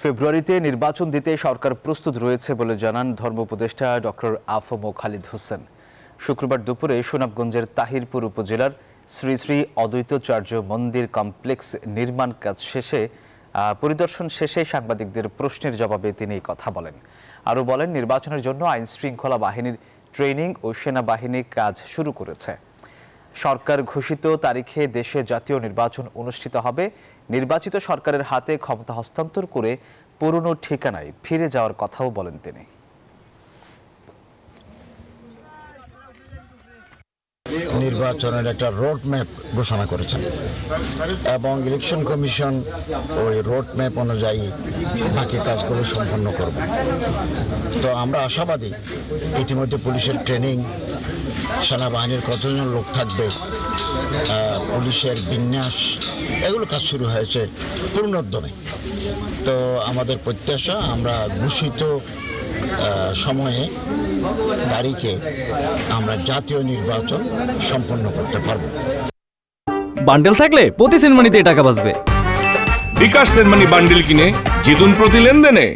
ফেব্রুয়ারিতে নির্বাচন দিতে সরকার প্রস্তুত রয়েছে বলে জানান ধর্ম উপদেষ্টা ডক্টর আফম খালিদ হোসেন। শুক্রবার দুপুরে সুনামগঞ্জের তাহিরপুর উপজেলার শ্রী শ্রী অদ্বৈতাচার্য মন্দির কমপ্লেক্স নির্মাণ কাজ শেষে পরিদর্শন শেষে সাংবাদিকদের প্রশ্নের জবাবে তিনি এই কথা বলেন। আরও বলেন, নির্বাচনের জন্য আইন শৃঙ্খলা বাহিনীর ট্রেনিং ও সেনাবাহিনী কাজ শুরু করেছে। সরকার ঘোষিত তারিখে দেশে জাতীয় নির্বাচন অনুষ্ঠিত হবে। নির্বাচিত সরকারের হাতে ক্ষমতা হস্তান্তর করে পুরনো ঠিকানায় ফিরে যাওয়ার কথাও বলেন তিনি। নির্বাচনের একটা রোড ম্যাপ ঘোষণা করেছেন এবং ইলেকশন কমিশন ওই রোড ম্যাপ অনুযায়ী বাকি কাজগুলো সম্পন্ন করবে। তো আমরা আশাবাদী, ইতিমধ্যে পুলিশের ট্রেনিং, সেনাবাহিনীর কতজন লোক থাকবে, পুলিশের বিন্যাস, এগুলো কাজ শুরু হয়েছে পূর্ণোদ্যমে। তো আমাদের প্রত্যাশা আমরা ঘোষিত সময়ে তারিখে আমরা জাতীয় নির্বাচন সম্পন্ন করতে পারব। বান্ডেল থাকলে প্রতি সেনমানিতে টাকা বাঁচবে। বিকাশ সেনমানি বান্ডেল কিনে জিতুন প্রতি লেনদেনে।